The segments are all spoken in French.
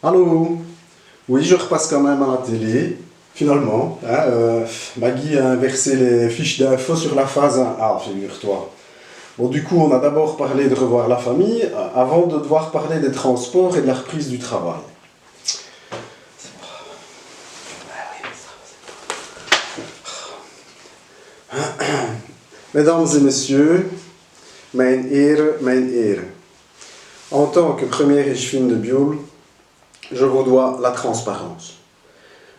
Allô? Oui, je repasse quand même à la télé, finalement. Hein, Maggie a inversé les fiches d'infos sur la phase 1A, figure-toi. Bon, du coup, on a d'abord parlé de revoir la famille, avant de devoir parler des transports et de la reprise du travail. Mesdames et messieurs, mijn ere, mijn ere. En tant que premier échevin de Biol, je vous dois la transparence.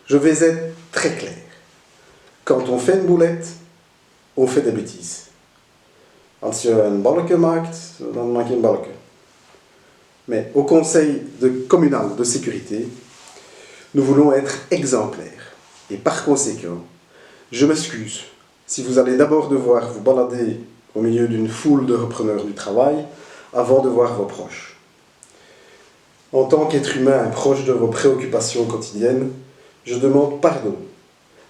Je vais être très clair. Quand on fait une boulette, on fait des bêtises. Als je een balken maakt, dan maak je een balken. Mais au Conseil communal de sécurité, nous voulons être exemplaires. Et par conséquent, je m'excuse si vous allez d'abord devoir vous balader au milieu d'une foule de repreneurs du travail avant de voir vos proches. En tant qu'être humain proche de vos préoccupations quotidiennes, je demande pardon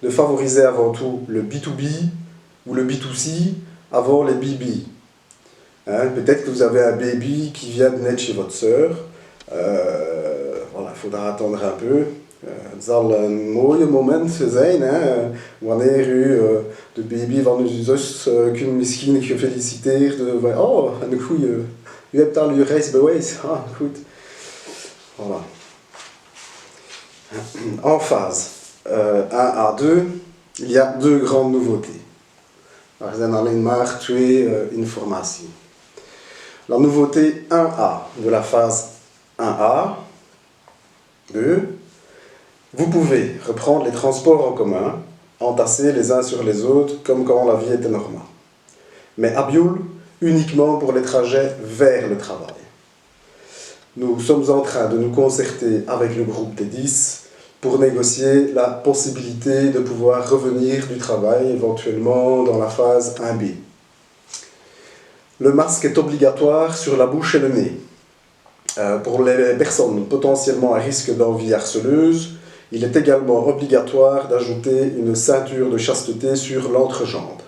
de favoriser avant tout le B2B ou le B2C avant les BB. Hein, peut-être que vous avez un baby qui vient de naître chez votre sœur. Voilà, il faudra attendre un peu. Het zal een mooie moment zijn, hè, wanneer u de baby van uw zus kunt misschien gefeliciteerd. Oh, een goeie. U hebt al uw reisbewijs. Ah, goed. Voilà. En phase 1 à 2, il y a deux grandes nouveautés. Er zijn alleen maar twee informaties. La nouveauté 1A de la phase 1A, 2, vous pouvez reprendre les transports en commun, entassés les uns sur les autres comme quand la vie était normale. Mais à Biol, uniquement pour les trajets vers le travail. Nous sommes en train de nous concerter avec le groupe des 10 pour négocier la possibilité de pouvoir revenir du travail éventuellement dans la phase 1B. Le masque est obligatoire sur la bouche et le nez. Pour les personnes potentiellement à risque d'envie harceleuse, il est également obligatoire d'ajouter une ceinture de chasteté sur l'entrejambe.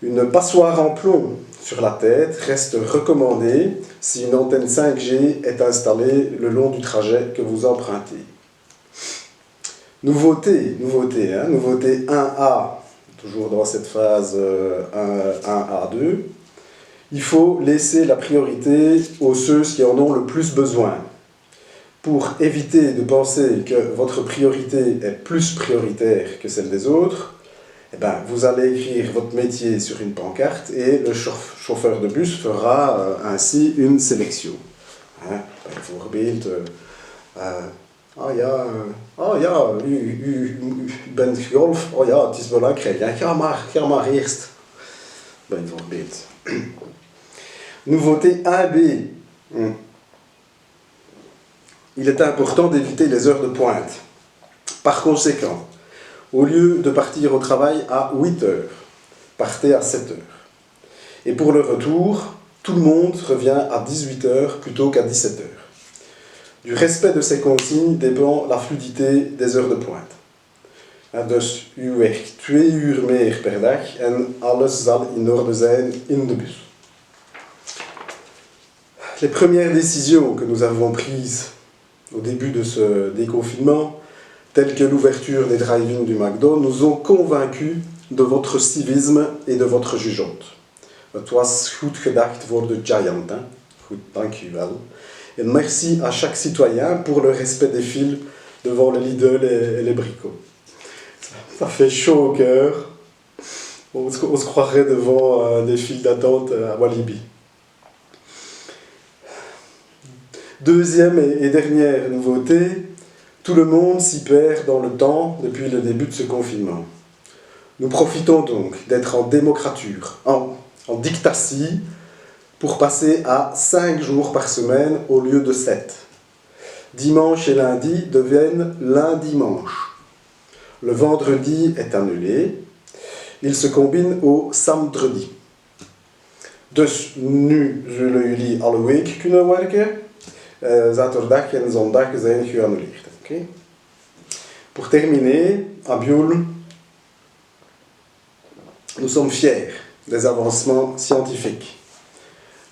Une passoire en plomb sur la tête reste recommandée si une antenne 5G est installée le long du trajet que vous empruntez. Nouveauté 1A, toujours dans cette phase 1A2. Il faut laisser la priorité aux ceux qui en ont le plus besoin. Pour éviter de penser que votre priorité est plus prioritaire que celle des autres, eh ben, vous allez écrire votre métier sur une pancarte et le chauffeur de bus fera ainsi une sélection. Hein? Bijvoorbeeld, u bent golf, oh ja, het is belangrijk, ja, ga maar eerst. Bijvoorbeeld. Nouveauté 1B. Il est important d'éviter les heures de pointe. Par conséquent, au lieu de partir au travail à 8 heures, partez à 7 heures. Et pour le retour, tout le monde revient à 18 heures plutôt qu'à 17 heures. Du respect de ces consignes dépend la fluidité des heures de pointe. Dus u werkt 2 uur meer per dag en alles zal in orde zijn in de bus. Les premières décisions que nous avons prises au début de ce déconfinement, telles que l'ouverture des drive-in du McDo, nous ont convaincus de votre civisme et de votre jugeote. Het was goed gedacht voor de giant. Hein? Goed, dank u wel. Et merci à chaque citoyen pour le respect des files devant les Lidl et les Bricots. Ça fait chaud au cœur. On se croirait devant des files d'attente à Walibi. Deuxième et dernière nouveauté, tout le monde s'y perd dans le temps depuis le début de ce confinement. Nous profitons donc d'être en démocrature, en dictatie, pour passer à 5 jours par semaine au lieu de 7. Dimanche et lundi deviennent lundi-manche. Le vendredi est annulé. Il se combine au samedi. Dus nu zullen jullie alle week kunnen werken. Zaterdag en zondag zijn geannuleerd. Okay? Pour terminer, à Biol, nous sommes fiers des avancements scientifiques.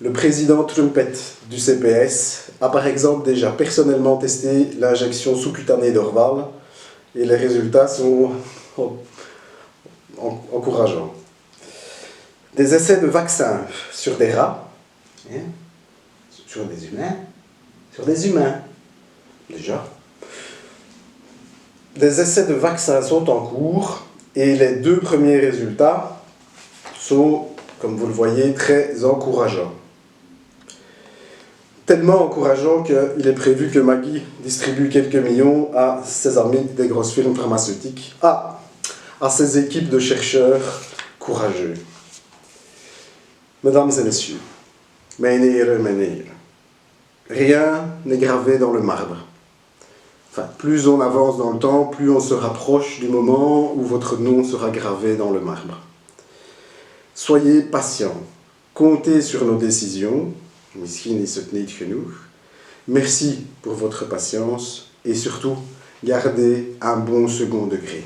Le président Trumpet du CPS a par exemple déjà personnellement testé l'injection sous-cutanée d'Orval et les résultats sont encourageants. Des essais de vaccins sur des rats, sur des humains, déjà. Des essais de vaccins sont en cours et les 2 premiers résultats sont, comme vous le voyez, très encourageants. Tellement encourageant qu'il est prévu que Maggie distribue quelques millions à ses amis des grosses firmes pharmaceutiques, à ses équipes de chercheurs courageux. Mesdames et messieurs, meneer, rien n'est gravé dans le marbre. Enfin, plus on avance dans le temps, plus on se rapproche du moment où votre nom sera gravé dans le marbre. Soyez patients, comptez sur nos décisions. Misschien is het niet genoeg. Merci pour votre patience et surtout, gardez un bon second degré.